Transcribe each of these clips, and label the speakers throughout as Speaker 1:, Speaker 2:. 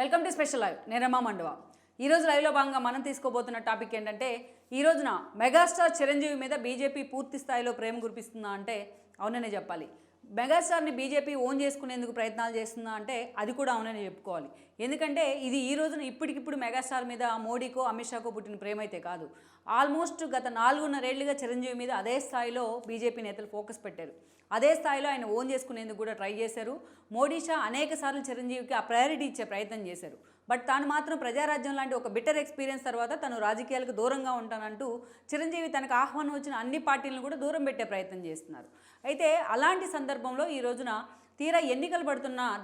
Speaker 1: Welcome to special live. నేను రమా మండవ. ఈరోజు లైవ్లో భాగంగా మనం తీసుకోబోతున్న టాపిక్ ఏంటంటే, ఈ రోజున మెగాస్టార్ చిరంజీవి మీద బీజేపీ పూర్తి స్థాయిలో ప్రేమ కురిపిస్తుందా అంటే అవుననే చెప్పాలి. మెగాస్టార్ని బీజేపీ ఓన్ చేసుకునేందుకు ప్రయత్నాలు చేస్తుందా అంటే అది కూడా అవునని చెప్పుకోవాలి. ఎందుకంటే ఇది ఈ రోజున ఇప్పటికిప్పుడు మెగాస్టార్ మీద మోడీకో అమిత్ షాకో పుట్టిన ప్రేమ అయితే కాదు. ఆల్మోస్ట్ గత 4.5 ఏళ్లుగా చిరంజీవి మీద అదే స్థాయిలో బీజేపీ నేతలు ఫోకస్ పెట్టారు. అదే స్థాయిలో ఆయన ఓన్ చేసుకునేందుకు కూడా ట్రై చేశారు. మోడీ షా అనేక సార్లు చిరంజీవికి ఆ ప్రయారిటీ ఇచ్చే ప్రయత్నం చేశారు. బట్ తాను మాత్రం ప్రజారాజ్యం లాంటి ఒక బిట్టర్ ఎక్స్పీరియన్స్ తర్వాత తను రాజకీయాలకు దూరంగా ఉంటానంటూ చిరంజీవి తనకు ఆహ్వానం వచ్చిన అన్ని పార్టీలను కూడా దూరం పెట్టే ప్రయత్నం చేస్తున్నారు. అయితే అలాంటి సందర్భంలో ఈ రోజున తీరా ఎన్నికలు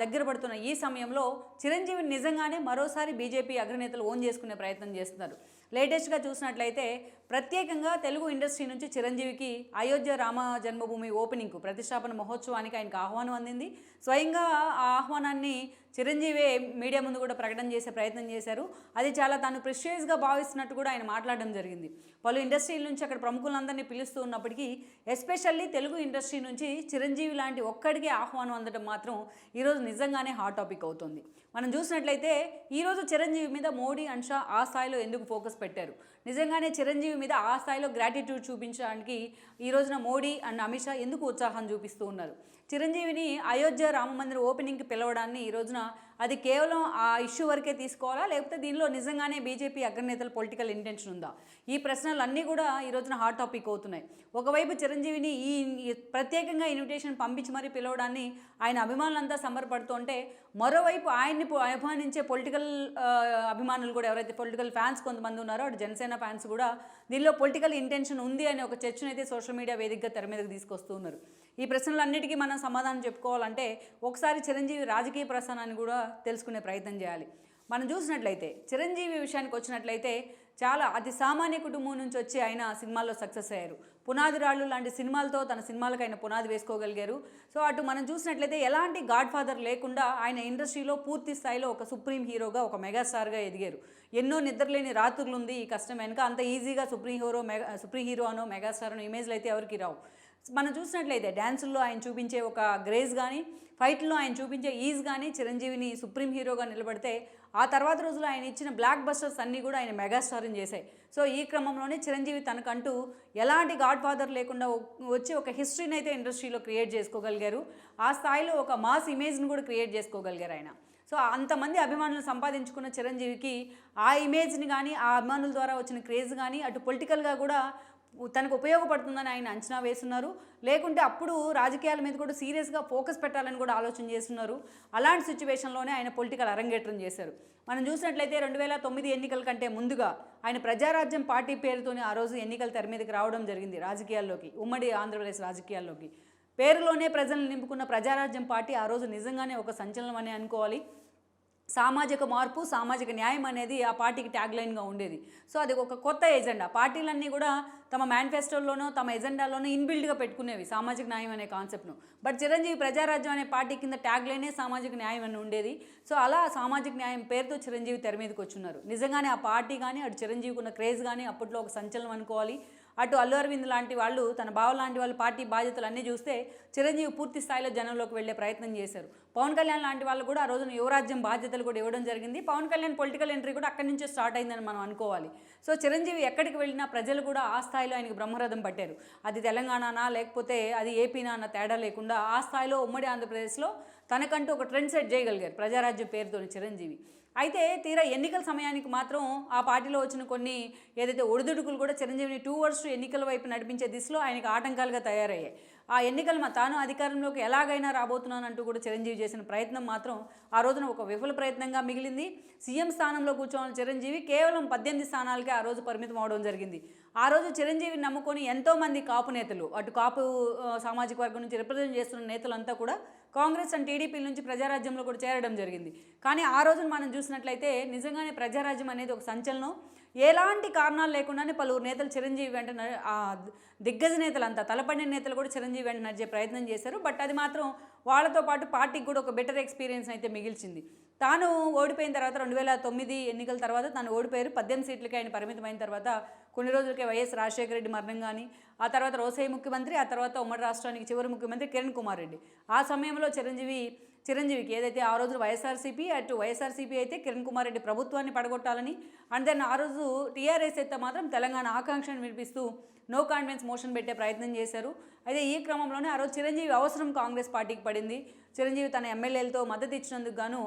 Speaker 1: దగ్గర పడుతున్న ఈ సమయంలో చిరంజీవిని నిజంగానే మరోసారి బీజేపీ అగ్రనేతలు ఓన్ చేసుకునే ప్రయత్నం చేస్తున్నారు. లేటెస్ట్గా చూసినట్లయితే ప్రత్యేకంగా తెలుగు ఇండస్ట్రీ నుంచి చిరంజీవికి అయోధ్య రామ జన్మభూమి ఓపెనింగ్కు ప్రతిష్టాపన మహోత్సవానికి ఆయనకు ఆహ్వానం అందింది. స్వయంగా ఆ ఆహ్వానాన్ని చిరంజీవే మీడియా ముందు కూడా ప్రకటన చేసే ప్రయత్నం చేశారు. అది చాలా తాను ప్రెషియస్గా భావిస్తున్నట్టు కూడా ఆయన మాట్లాడడం జరిగింది. పలు ఇండస్ట్రీల నుంచి అక్కడ ప్రముఖులందరినీ పిలుస్తూ ఉన్నప్పటికీ ఎస్పెషల్లీ తెలుగు ఇండస్ట్రీ నుంచి చిరంజీవి లాంటి ఒక్కడికే ఆహ్వానం అందడం మాత్రం ఈరోజు నిజంగానే హాట్ టాపిక్ అవుతుంది. మనం చూసినట్లయితే ఈరోజు చిరంజీవి మీద మోడీ అండ్ షా ఆ స్థాయిలో ఎందుకు ఫోకస్ పెట్టారు, నిజంగానే చిరంజీవి మీద ఆ స్థాయిలో గ్రాటిట్యూడ్ చూపించడానికి ఈ రోజున మోడీ అండ్ అమిత్ షా ఎందుకు ఉత్సాహం చూపిస్తూ ఉన్నారు. చిరంజీవిని అయోధ్య రామమందిర ఓపెనింగ్కి పిలవడాన్ని ఈ రోజున అది కేవలం ఆ ఇష్యూ వరకే తీసుకోవాలా, లేకపోతే దీనిలో నిజంగానే బీజేపీ అగ్రనేతల పొలిటికల్ ఇంటెన్షన్ ఉందా? ఈ ప్రశ్నలు అన్నీ కూడా ఈ రోజున హాట్ టాపిక్ అవుతున్నాయి. ఒకవైపు చిరంజీవిని ఈ ప్రత్యేకంగా ఇన్విటేషన్ పంపించి మరీ పిలవడాన్ని ఆయన అభిమానులంతా సంబరపడుతుంటే, మరోవైపు ఆయన్ని అభిమానించే పొలిటికల్ అభిమానులు కూడా ఎవరైతే పొలిటికల్ ఫ్యాన్స్ కొంతమంది ఉన్నారో అటు జనసేన ఫ్యాన్స్ కూడా దీనిలో పొలిటికల్ ఇంటెన్షన్ ఉంది అనే ఒక చర్చను అయితే సోషల్ మీడియా వేదికగా తెర మీదకి తీసుకొస్తూ ఉన్నారు. ఈ ప్రశ్నలన్నిటికీ మనం సమాధానం చెప్పుకోవాలంటే ఒకసారి చిరంజీవి రాజకీయ ప్రస్థానాన్ని కూడా తెలుసుకునే ప్రయత్నం చేయాలి. మనం చూసినట్లయితే చిరంజీవి విషయానికి వచ్చినట్లయితే చాలా అతి సామాన్య కుటుంబం నుంచి వచ్చి ఆయన సినిమాల్లో సక్సెస్ అయ్యారు. పునాది రాళ్ళు లాంటి సినిమాలతో తన సినిమాలకు ఆయన పునాది వేసుకోగలిగారు. సో అటు మనం చూసినట్లయితే ఎలాంటి గాడ్ ఫాదర్ లేకుండా ఆయన ఇండస్ట్రీలో పూర్తి స్థాయిలో ఒక సుప్రీం హీరోగా, ఒక మెగాస్టార్గా ఎదిగారు. ఎన్నో నిద్రలేని రాత్రులు ఉంది ఈ కష్టం వెనుక. అంత ఈజీగా సుప్రీం హీరో అనో మెగాస్టార్ అనో ఇమేజ్లు అయితే ఎవరికి రావు. మనం చూసినట్లయితే డ్యాన్సుల్లో ఆయన చూపించే ఒక గ్రేజ్ కానీ, ఫైట్లో ఆయన చూపించే ఈజ్ కానీ చిరంజీవిని సుప్రీం హీరోగా నిలబడితే ఆ తర్వాత రోజుల్లో ఆయన ఇచ్చిన బ్లాక్ బస్టర్స్ అన్నీ కూడా ఆయన మెగాస్టార్ని చేశాయి. సో ఈ క్రమంలోనే చిరంజీవి తనకంటూ ఎలాంటి గాడ్ ఫాదర్ లేకుండా వచ్చి ఒక హిస్టరీని అయితే ఇండస్ట్రీలో క్రియేట్ చేసుకోగలిగారు. ఆ స్థాయిలో ఒక మాస్ ఇమేజ్ని కూడా క్రియేట్ చేసుకోగలిగారు ఆయన. సో అంతమంది అభిమానులు సంపాదించుకున్న చిరంజీవికి ఆ ఇమేజ్ని కానీ, ఆ అభిమానుల ద్వారా వచ్చిన క్రేజ్ కానీ అటు పొలిటికల్గా కూడా తనకు ఉపయోగపడుతుందని ఆయన అంచనా వేస్తున్నారు. లేకుంటే అప్పుడు రాజకీయాల మీద కూడా సీరియస్గా ఫోకస్ పెట్టాలని కూడా ఆలోచన చేస్తున్నారు. అలాంటి సిచ్యువేషన్లోనే ఆయన పొలిటికల్ అరంగేట్రం చేశారు. మనం చూసినట్లయితే 2009 ఎన్నికల కంటే ముందుగా ఆయన ప్రజారాజ్యం పార్టీ పేరుతోనే ఆ రోజు ఎన్నికల తెర మీదకి రావడం జరిగింది. రాజకీయాల్లోకి, ఉమ్మడి ఆంధ్రప్రదేశ్ రాజకీయాల్లోకి పేరులోనే ప్రజలను నింపుకున్న ప్రజారాజ్యం పార్టీ ఆ రోజు నిజంగానే ఒక సంచలనం అని అనుకోవాలి. సామాజిక మార్పు, సామాజిక న్యాయం అనేది ఆ పార్టీకి ట్యాగ్లైన్గా ఉండేది. సో అది ఒక కొత్త ఎజెండా. పార్టీలన్నీ కూడా తమ మేనిఫెస్టోలోనో తమ ఎజెండాలోనో ఇన్బిల్డ్గా పెట్టుకునేవి సామాజిక న్యాయం అనే కాన్సెప్ట్ను. బట్ చిరంజీవి ప్రజారాజ్యం అనే పార్టీ కింద ట్యాగ్లైనే సామాజిక న్యాయం అని ఉండేది. సో అలా సామాజిక న్యాయం పేరుతో చిరంజీవి తెర మీదకి వచ్చున్నారు. నిజంగానే ఆ పార్టీ కానీ, అటు చిరంజీవికి ఉన్న క్రేజ్ కానీ అప్పట్లో ఒక సంచలనం అనుకోవాలి. అటు అల్లు అరవింద్ లాంటి వాళ్ళు, తన బావ లాంటి వాళ్ళు పార్టీ బాధ్యతలు అన్నీ చూస్తే చిరంజీవి పూర్తి స్థాయిలో జనంలోకి వెళ్ళే ప్రయత్నం చేశారు. పవన్ కళ్యాణ్ లాంటి వాళ్ళు కూడా ఆ రోజున యువరాజ్యం బాధ్యతలు కూడా ఇవ్వడం జరిగింది. పవన్ కళ్యాణ్ పొలిటికల్ ఎంట్రీ కూడా అక్కడి నుంచే స్టార్ట్ అయిందని మనం అనుకోవాలి. సో చిరంజీవి ఎక్కడికి వెళ్ళినా ప్రజలు కూడా ఆ స్థాయిలో ఆయనకు బ్రహ్మరథం పట్టారు. అది తెలంగాణనా లేకపోతే అది ఏపీనా అన్న తేడా లేకుండా ఆ స్థాయిలో ఉమ్మడి ఆంధ్రప్రదేశ్లో తనకంటూ ఒక ట్రెండ్ సెట్ చేయగలిగారు ప్రజారాజ్యం పేరుతో చిరంజీవి. అయితే తీరా ఎన్నికల సమయానికి మాత్రం ఆ పార్టీలో వచ్చిన కొన్ని ఏదైతే ఒడిదుడుకులు కూడా చిరంజీవిని 2 years ఎన్నికల వైపు నడిపించే దిశలో ఆయనకు ఆటంకాలుగా తయారయ్యాయి. ఆ ఎన్నికలు తాను అధికారంలోకి ఎలాగైనా రాబోతున్నానంటూ కూడా చిరంజీవి చేసిన ప్రయత్నం మాత్రం ఆ రోజున ఒక విఫల ప్రయత్నంగా మిగిలింది. సీఎం స్థానంలో కూర్చోవాలని చిరంజీవి కేవలం 18 స్థానాలకే ఆ రోజు పరిమితం అవడం జరిగింది. ఆ రోజు చిరంజీవిని నమ్ముకొని ఎంతోమంది కాపు నేతలు, అటు కాపు సామాజిక వర్గం నుంచి రిప్రజెంట్ చేస్తున్న నేతలంతా కూడా కాంగ్రెస్ అండ్ టీడీపీ నుంచి ప్రజారాజ్యంలో కూడా చేరడం జరిగింది. కానీ ఆ రోజున మనం చూసినట్లయితే నిజంగానే ప్రజారాజ్యం అనేది ఒక సంచలనం. ఎలాంటి కారణాలు లేకుండానే పలువురు నేతలు చిరంజీవి వెంట దిగ్గజ నేతలంతా, తలపడిన నేతలు కూడా చిరంజీవి వెంట నడిచే ప్రయత్నం చేశారు. బట్ అది మాత్రం వాళ్ళతో పాటు పార్టీకి కూడా ఒక బెటర్ ఎక్స్పీరియన్స్ అయితే మిగిల్చింది. తాను ఓడిపోయిన తర్వాత 2009 ఎన్నికల తర్వాత తాను ఓడిపోయారు. 18 సీట్లకి ఆయన పరిమితమైన తర్వాత కొన్ని రోజులకే వైఎస్ రాజశేఖర రెడ్డి మరణం కానీ, ఆ తర్వాత రోసయ్య ముఖ్యమంత్రి, ఆ తర్వాత ఉమ్మడి రాష్ట్రానికి చివరి ముఖ్యమంత్రి కిరణ్ కుమార్ రెడ్డి. ఆ సమయంలో చిరంజీవి చిరంజీవికి ఏదైతే ఆ రోజు వైఎస్ఆర్సీపీ అయితే కిరణ్ కుమార్ రెడ్డి ప్రభుత్వాన్ని పడగొట్టాలని, అండ్ దెన్ ఆ రోజు టీఆర్ఎస్ అయితే మాత్రం తెలంగాణ ఆకాంక్షను వినిపిస్తూ నో కాన్ఫిడెన్స్ మోషన్ పెట్టే ప్రయత్నం చేశారు. అయితే ఈ క్రమంలోనే ఆ రోజు చిరంజీవి అవసరం కాంగ్రెస్ పార్టీకి పడింది. చిరంజీవి తన ఎమ్మెల్యేలతో మద్దతు ఇచ్చినందుకు గాను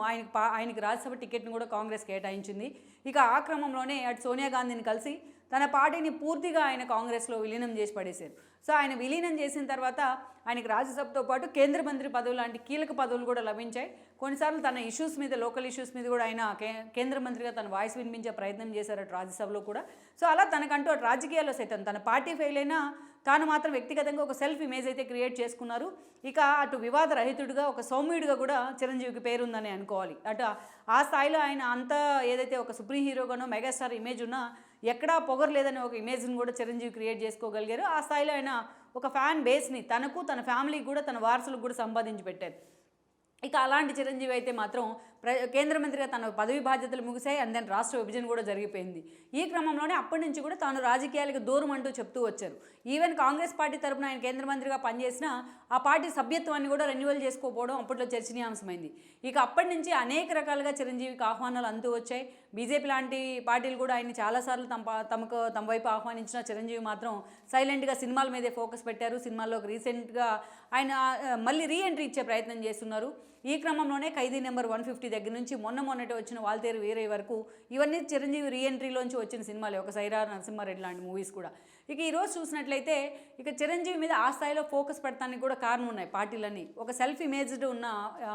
Speaker 1: ఆయనకి రాజ్యసభ టికెట్ను కూడా కాంగ్రెస్ కేటాయించింది. ఇక ఆ క్రమంలోనే అటు సోనియా గాంధీని కలిసి తన పార్టీని పూర్తిగా ఆయన కాంగ్రెస్లో విలీనం చేసి పడేశారు. సో ఆయన విలీనం చేసిన తర్వాత ఆయనకి రాజ్యసభతో పాటు కేంద్ర మంత్రి పదవులు లాంటి కీలక పదవులు కూడా లభించాయి. కొన్నిసార్లు తన ఇష్యూస్ మీద, లోకల్ ఇష్యూస్ మీద కూడా ఆయన కేంద్ర మంత్రిగా తన వాయిస్ వినిపించే ప్రయత్నం చేశారు అటు రాజ్యసభలో కూడా. సో అలా తనకంటూ అటు రాజకీయాల్లో సైతం తన పార్టీ ఫెయిల్ అయినా తాను మాత్రం వ్యక్తిగతంగా ఒక సెల్ఫ్ ఇమేజ్ అయితే క్రియేట్ చేసుకున్నారు. ఇక అటు వివాద రహితుడిగా, ఒక సౌమ్యుడిగా కూడా చిరంజీవికి పేరుందని అనుకోవాలి. అటు ఆ స్థాయిలో ఆయన అంతా ఏదైతే ఒక సుప్రీం హీరోగానో మెగాస్టార్ ఇమేజ్ ఉన్నా ఎక్కడా పొగరలేదని ఒక ఇమేజ్ని కూడా చిరంజీవి క్రియేట్ చేసుకోగలిగారు. ఆ స్థాయిలో ఆయన ఒక ఫ్యాన్ బేస్ని తనకు, తన ఫ్యామిలీకి కూడా, తన వారసులకు కూడా సంపాదించి పెట్టారు. ఇక అలాంటి చిరంజీవి అయితే మాత్రం కేంద్ర మంత్రిగా తన పదవి బాధ్యతలు ముగిశాయి. అండ్ దెన్ రాష్ట్ర విభజన కూడా జరిగిపోయింది. ఈ క్రమంలోనే అప్పటి నుంచి కూడా తాను రాజకీయాలకు దూరం అంటూ చెప్తూ వచ్చారు. ఈవెన్ కాంగ్రెస్ పార్టీ తరపున ఆయన కేంద్ర మంత్రిగా పనిచేసినా ఆ పార్టీ సభ్యత్వాన్ని కూడా రెన్యువల్ చేసుకోకపోవడం అప్పట్లో చర్చనీయాంశమైంది. ఇక అప్పటి నుంచి అనేక రకాలుగా చిరంజీవికి ఆహ్వానాలు అంతూ వచ్చాయి. బీజేపీ లాంటి పార్టీలు కూడా ఆయన్ని చాలాసార్లు తమ వైపు ఆహ్వానించిన చిరంజీవి మాత్రం సైలెంట్గా సినిమాల మీదే ఫోకస్ పెట్టారు. సినిమాల్లోకి రీసెంట్గా ఆయన మళ్ళీ రీఎంట్రీ ఇచ్చే ప్రయత్నం చేస్తున్నారు. ఈ క్రమంలోనే ఖైదీ నెంబర్ 150 దగ్గర నుంచి మొన్నటి వచ్చిన వాల్తేరు వీరయ్య వరకు ఇవన్నీ చిరంజీవి రీఎంట్రీలోంచి వచ్చిన సినిమాలే, ఒక సైరా నరసింహారెడ్డి లాంటి మూవీస్ కూడా. ఇక ఈరోజు చూసినట్లయితే ఇక చిరంజీవి మీద ఆ స్థాయిలో ఫోకస్ పెడతానికి కూడా కారణం ఉన్నాయి పార్టీలన్నీ. ఒక సెల్ఫ్ ఇమేజ్డ్ ఉన్న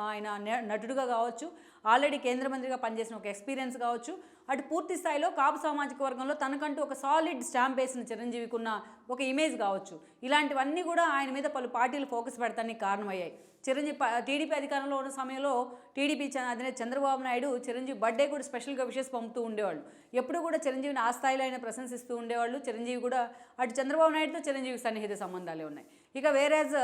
Speaker 1: ఆయన నటుడుగా కావచ్చు, ఆల్రెడీ కేంద్ర మంత్రిగా పనిచేసిన ఒక ఎక్స్పీరియన్స్ కావచ్చు, అటు పూర్తి స్థాయిలో కాపు సామాజిక వర్గంలో తనకంటూ ఒక సాలిడ్ స్టాంప్ వేసిన చిరంజీవికి ఉన్న ఒక ఇమేజ్ కావచ్చు, ఇలాంటివన్నీ కూడా ఆయన మీద పలు పార్టీలు ఫోకస్ పెడతానికి కారణమయ్యాయి. చిరంజీవి టీడీపీ అధికారంలో ఉన్న సమయంలో టీడీపీ అధినేత చంద్రబాబు నాయుడు చిరంజీవి బర్త్డే కూడా స్పెషల్గా విషెస్ పంపుతూ ఉండేవాళ్ళు. ఎప్పుడు కూడా చిరంజీవిని ఆ స్థాయిలో ఆయన ప్రశంసిస్తూ ఉండేవాళ్ళు. చిరంజీవి కూడా అటు చంద్రబాబు నాయుడుతో చిరంజీవికి సన్నిహిత సంబంధాలే ఉన్నాయి. ఇక వేరేజ్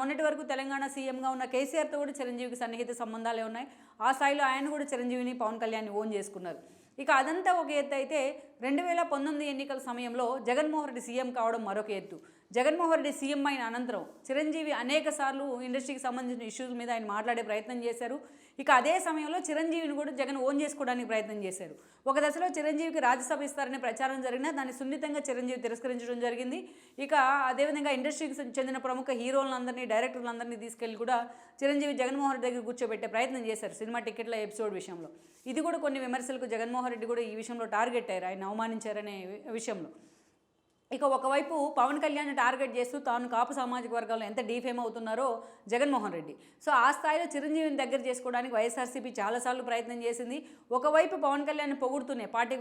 Speaker 1: మొన్నటి వరకు తెలంగాణ సీఎంగా ఉన్న కేసీఆర్తో కూడా చిరంజీవికి సన్నిహిత సంబంధాలే ఉన్నాయి. ఆ స్థాయిలో ఆయన కూడా చిరంజీవిని, పవన్ కళ్యాణ్ని ఓన్ చేసుకున్నారు. ఇక అదంతా ఒక ఎత్తు అయితే 2019 ఎన్నికల సమయంలో జగన్మోహన్ రెడ్డి సీఎం కావడం మరొక ఎత్తు. జగన్మోహన్ రెడ్డి సీఎం అయిన అనంతరం చిరంజీవి అనేక సార్లు ఇండస్ట్రీకి సంబంధించిన ఇష్యూస్ మీద ఆయన మాట్లాడే ప్రయత్నం చేశారు. ఇక అదే సమయంలో చిరంజీవిని కూడా జగన్ ఓన్ చేసుకోవడానికి ప్రయత్నం చేశారు. ఒక దశలో చిరంజీవికి రాజ్యసభ ఇస్తారనే ప్రచారం జరిగినా దాన్ని సున్నితంగా చిరంజీవి తిరస్కరించడం జరిగింది. ఇక అదేవిధంగా ఇండస్ట్రీకి చెందిన ప్రముఖ హీరోలందరినీ, డైరెక్టర్లందరినీ తీసుకెళ్లి కూడా చిరంజీవి జగన్మోహన్ రెడ్డి దగ్గర కూర్చోబెట్టే ప్రయత్నం చేశారు సినిమా టికెట్ల ఎపిసోడ్ విషయంలో. ఇది కూడా కొన్ని విమర్శలకు జగన్మోహన్ రెడ్డి కూడా ఈ విషయంలో టార్గెట్ అయ్యారు, ఆయన అవమానించారనే విషయంలో. ఇక ఒకవైపు పవన్ కళ్యాణ్ టార్గెట్ చేస్తూ తాను కాపు సామాజిక వర్గాల్లో ఎంత డీఫేమ్ అవుతున్నారో జగన్మోహన్ రెడ్డి. సో ఆ స్థాయిలో చిరంజీవిని దగ్గర చేసుకోవడానికి వైఎస్ఆర్సీపీ చాలాసార్లు ప్రయత్నం చేసింది. ఒకవైపు పవన్ కళ్యాణ్ పొగుడుతూనే పార్టీ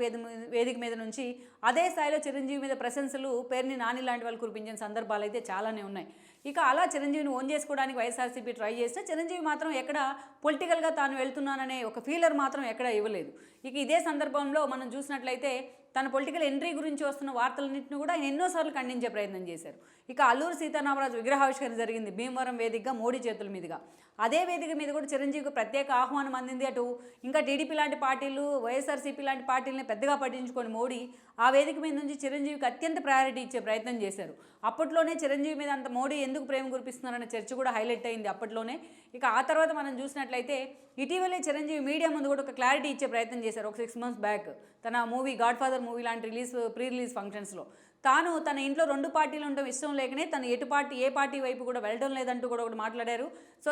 Speaker 1: వేదిక మీద నుంచి అదే స్థాయిలో చిరంజీవి మీద ప్రశంసలు పేరుని నాని లాంటి వాళ్ళు కురిపించిన సందర్భాలు అయితే చాలానే ఉన్నాయి. ఇక అలా చిరంజీవిని ఓన్ చేసుకోవడానికి వైఎస్ఆర్సీపీ ట్రై చేస్తే చిరంజీవి మాత్రం ఎక్కడ పొలిటికల్గా తాను వెళ్తున్నాననే ఒక ఫీలర్ మాత్రం ఎక్కడ ఇవ్వలేదు. ఇక ఇదే సందర్భంలో మనం చూసినట్లయితే తన పొలిటికల్ ఎంట్రీ గురించి వస్తున్న వార్తలన్నింటినీ కూడా ఆయన ఎన్నోసార్లు ఖండించే ప్రయత్నం చేశారు. ఇక అల్లూరు సీతారామరాజు విగ్రహావిష్కరణ జరిగింది భీమవరం వేదికగా, మోడీ చేతుల మీదుగా. అదే వేదిక మీద కూడా చిరంజీవికి ప్రత్యేక ఆహ్వానం అందింది. అటు ఇంకా టీడీపీ లాంటి పార్టీలు, వైఎస్ఆర్సీపీ లాంటి పార్టీలని పెద్దగా పట్టించుకొని మోడీ ఆ వేదిక మీద నుంచి చిరంజీవికి అత్యంత ప్రయారిటీ ఇచ్చే ప్రయత్నం చేశారు. అప్పట్లోనే చిరంజీవి మీద అంత మోడీ ఎందుకు ప్రేమ కురిపిస్తున్నారన్న చర్చ కూడా హైలైట్ అయింది అప్పట్లోనే. ఇక ఆ తర్వాత మనం చూసినట్లయితే ఇటీవలే చిరంజీవి మీడియా ముందు కూడా ఒక క్లారిటీ ఇచ్చే ప్రయత్నం చేశారు. ఒక 6 months బ్యాక్ తన మూవీ గాడ్ ఫాదర్ మూవీ లాంటి ప్రీ రిలీజ్ ఫంక్షన్స్లో తాను తన ఇంట్లో 2 పార్టీలు ఉండడం ఇష్టం లేకనే తను ఏ పార్టీ వైపు కూడా వెళ్ళడం లేదంటూ కూడా ఒకటి మాట్లాడారు. సో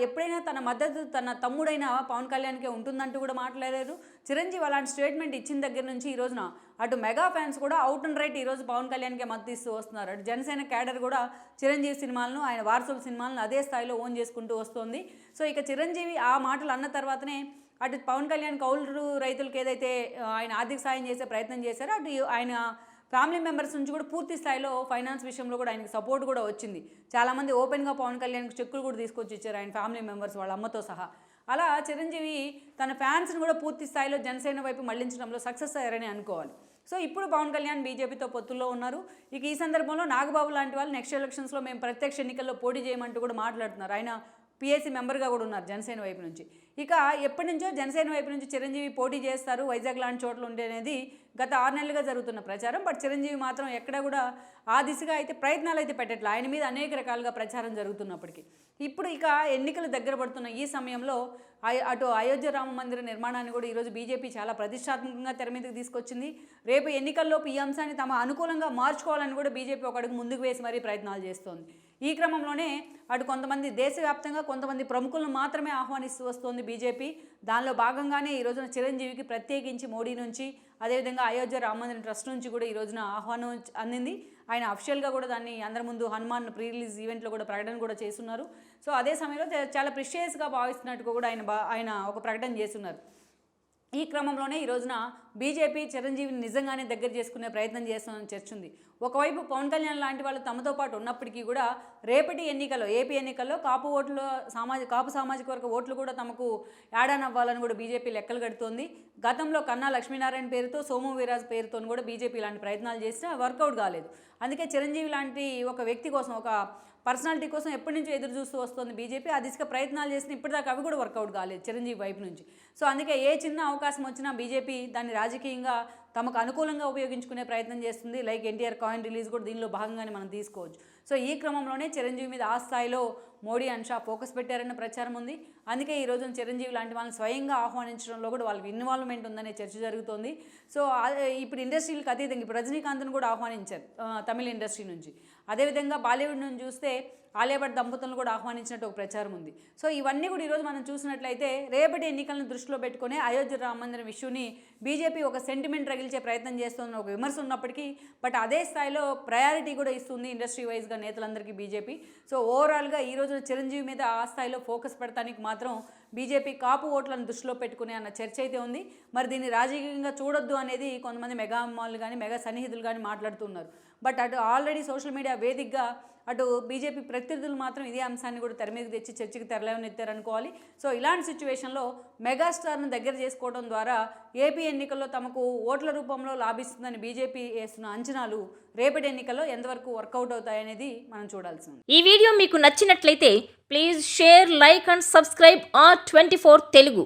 Speaker 1: ఎప్పుడైనా తన మద్దతు తన తమ్ముడైన పవన్ కళ్యాణ్కే ఉంటుందంటూ కూడా మాట్లాడారు. చిరంజీవి అలాంటి స్టేట్మెంట్ ఇచ్చిన దగ్గర నుంచి ఈ రోజున అటు మెగా ఫ్యాన్స్ కూడా అవుట్ అండ్ రైట్ ఈరోజు పవన్ కళ్యాణ్కే మద్దతు ఇస్తూ వస్తున్నారు. అటు జనసేన క్యాడర్ కూడా చిరంజీవి సినిమాలను, ఆయన వారసుల సినిమాలను అదే స్థాయిలో ఓన్ చేసుకుంటూ వస్తుంది. సో ఇక చిరంజీవి ఆ మాటలు అన్న తర్వాతనే అటు పవన్ కళ్యాణ్ కౌలు రైతులకు ఏదైతే ఆయన ఆర్థిక సాయం చేసే ప్రయత్నం చేశారో అటు ఆయన ఫ్యామిలీ మెంబర్స్ నుంచి కూడా పూర్తి స్థాయిలో ఫైనాన్స్ విషయంలో కూడా ఆయనకి సపోర్ట్ కూడా వచ్చింది. చాలామంది ఓపెన్గా పవన్ కళ్యాణ్కి చెక్కులు కూడా తీసుకొచ్చి ఇచ్చారు ఆయన ఫ్యామిలీ మెంబర్స్, వాళ్ళ అమ్మతో సహా. అలా చిరంజీవి తన ఫ్యాన్స్ని కూడా పూర్తి స్థాయిలో జనసేన వైపు మళ్లించడంలో సక్సెస్ అయ్యారని అనుకోవాలి. సో ఇప్పుడు పవన్ కళ్యాణ్ బీజేపీతో పొత్తుల్లో ఉన్నారు. ఇక ఈ సందర్భంలో నాగబాబు లాంటి వాళ్ళు నెక్స్ట్ ఎలక్షన్స్లో మేము ప్రత్యక్ష ఎన్నికల్లో పోటీ చేయమంటూ కూడా మాట్లాడుతున్నారు. ఆయన పిఎస్సి మెంబర్గా కూడా ఉన్నారు జనసేన వైపు నుంచి. ఇక ఎప్పటి నుంచో జనసేన వైపు నుంచి చిరంజీవి పోటీ చేస్తారు వైజాగ్ లాంటి చోట్ల ఉండే అనేది గత 6 నెలలుగా జరుగుతున్న ప్రచారం. బట్ చిరంజీవి మాత్రం ఎక్కడ కూడా ఆ దిశగా అయితే ప్రయత్నాలు అయితే పెట్టట్లేదు. ఆయన మీద అనేక రకాలుగా ప్రచారం జరుగుతున్నప్పటికీ ఇప్పుడు ఇక ఎన్నికలు దగ్గర పడుతున్న ఈ సమయంలో అటు అయోధ్య రామ మందిర నిర్మాణాన్ని కూడా ఈరోజు బీజేపీ చాలా ప్రతిష్టాత్మకంగా తెర మీదకి తీసుకొచ్చింది. రేపు ఎన్నికల్లోపు ఈ అంశాన్ని తమ అనుకూలంగా మార్చుకోవాలని కూడా బీజేపీ ఒక అడుగు ముందుకు వేసి మరీ ప్రయత్నాలు చేస్తోంది. ఈ క్రమంలోనే అటు కొంతమంది దేశవ్యాప్తంగా కొంతమంది ప్రముఖులను మాత్రమే ఆహ్వానిస్తూ వస్తోంది బీజేపీ. దానిలో భాగంగానే ఈ రోజున చిరంజీవికి ప్రత్యేకించి మోడీ నుంచి అదేవిధంగా అయోధ్య రామ మందిరం ట్రస్ట్ నుంచి కూడా ఈ రోజున ఆహ్వానం అందింది. ఆయన అఫిషియల్గా కూడా దాన్ని అందరి ముందు హనుమాన్ ప్రీ రిలీజ్ ఈవెంట్లో కూడా ప్రకటన కూడా చేస్తున్నారు. సో అదే సమయంలో చాలా ప్రిషియస్గా భావిస్తున్నట్టుగా కూడా ఆయన ఒక ప్రకటన చేస్తున్నారు. ఈ క్రమంలోనే ఈ రోజున బీజేపీ చిరంజీవిని నిజంగానే దగ్గర చేసుకునే ప్రయత్నం చేస్తుందని చర్చ ఉంది. ఒకవైపు పవన్ కళ్యాణ్ లాంటి వాళ్ళు తమతో పాటు ఉన్నప్పటికీ కూడా రేపటి ఎన్నికల్లో ఏపీ ఎన్నికల్లో కాపు సామాజిక వర్గ ఓట్లు కూడా తమకు యాడ్ ఆన్ అవ్వాలని కూడా బీజేపీ లెక్కలు కడుతోంది. గతంలో కన్నా లక్ష్మీనారాయణ పేరుతో సోము వీరాజ్ పేరుతో కూడా బీజేపీ ఇలాంటి ప్రయత్నాలు చేసినా వర్కౌట్ కాలేదు. అందుకే చిరంజీవి లాంటి ఒక వ్యక్తి కోసం ఒక పర్సనాలిటీ కోసం ఎప్పటి నుంచో ఎదురు చూస్తూ వస్తుంది బీజేపీ. ఆ దిశగా ప్రయత్నాలు చేసిన ఇప్పటిదాకా అవి కూడా వర్కౌట్ కాలేదు చిరంజీవి వైపు నుంచి. సో అందుకే ఏ చిన్న అవకాశం వచ్చినా బీజేపీ దాన్ని రాజకీయంగా తమకు అనుకూలంగా ఉపయోగించుకునే ప్రయత్నం చేస్తుంది. లైక్ ఎన్టీఆర్ కాయిన్ రిలీజ్ కూడా దీనిలో భాగంగానే మనం తీసుకోవచ్చు. సో ఈ క్రమంలోనే చిరంజీవి మీద ఆ స్థాయిలో మోడీ అండ్ షా ఫోకస్ పెట్టారన్న ప్రచారం ఉంది. అందుకే ఈ రోజున చిరంజీవి లాంటి వాళ్ళని స్వయంగా ఆహ్వానించడంలో కూడా వాళ్ళకి ఇన్వాల్వ్మెంట్ ఉందనే చర్చ జరుగుతోంది. సో ఇప్పుడు ఇండస్ట్రీలకు అతీతంగా ఇప్పుడు రజనీకాంత్ను కూడా ఆహ్వానించారు తమిళ ఇండస్ట్రీ నుంచి. అదేవిధంగా బాలీవుడ్ నుంచి చూస్తే ఆలియా భట్ దంపతులను కూడా ఆహ్వానించినట్టు ఒక ప్రచారం ఉంది. సో ఇవన్నీ కూడా ఈరోజు మనం చూసినట్లయితే రేపటి ఎన్నికలను దృష్టిలో పెట్టుకుని అయోధ్య రామ మందిరం ఇష్యూని బీజేపీ ఒక సెంటిమెంట్ రగిల్చే ప్రయత్నం చేస్తున్న ఒక విమర్శ ఉన్నప్పటికీ బట్ అదే స్థాయిలో ప్రయారిటీ కూడా ఇస్తుంది ఇండస్ట్రీ వైజ్గా నేతలందరికీ బీజేపీ. సో ఓవరాల్గా ఈ రోజున చిరంజీవి మీద ఆ స్థాయిలో ఫోకస్ పెడతానికి మాత్రం బీజేపీ కాపు ఓట్లను దృష్టిలో పెట్టుకునే అన్న చర్చ అయితే ఉంది. మరి దీన్ని రాజకీయంగా చూడొద్దు అనేది కొంతమంది మెగా అమ్మాయిలు కానీ మెగా సన్నిహితులు కానీ మాట్లాడుతున్నారు. బట్ అటు ఆల్రెడీ సోషల్ మీడియా వేదికగా అటు బీజేపీ ప్రతినిధులు మాత్రం ఇదే అంశాన్ని కూడా తెర మీదకి తెచ్చి చర్చకి తెరలేవనెత్తారనుకోవాలి. సో ఇలాంటి సిచ్యువేషన్లో మెగాస్టార్ను దగ్గర చేసుకోవడం ద్వారా ఏపీ ఎన్నికల్లో తమకు ఓట్ల రూపంలో లాభిస్తుందని బీజేపీ వేస్తున్న అంచనాలు రేపటి ఎన్నికల్లో ఎంతవరకు వర్కౌట్ అవుతాయనేది మనం చూడాల్సింది.
Speaker 2: ఈ వీడియో మీకు నచ్చినట్లయితే please share, like and subscribe R24 Telugu.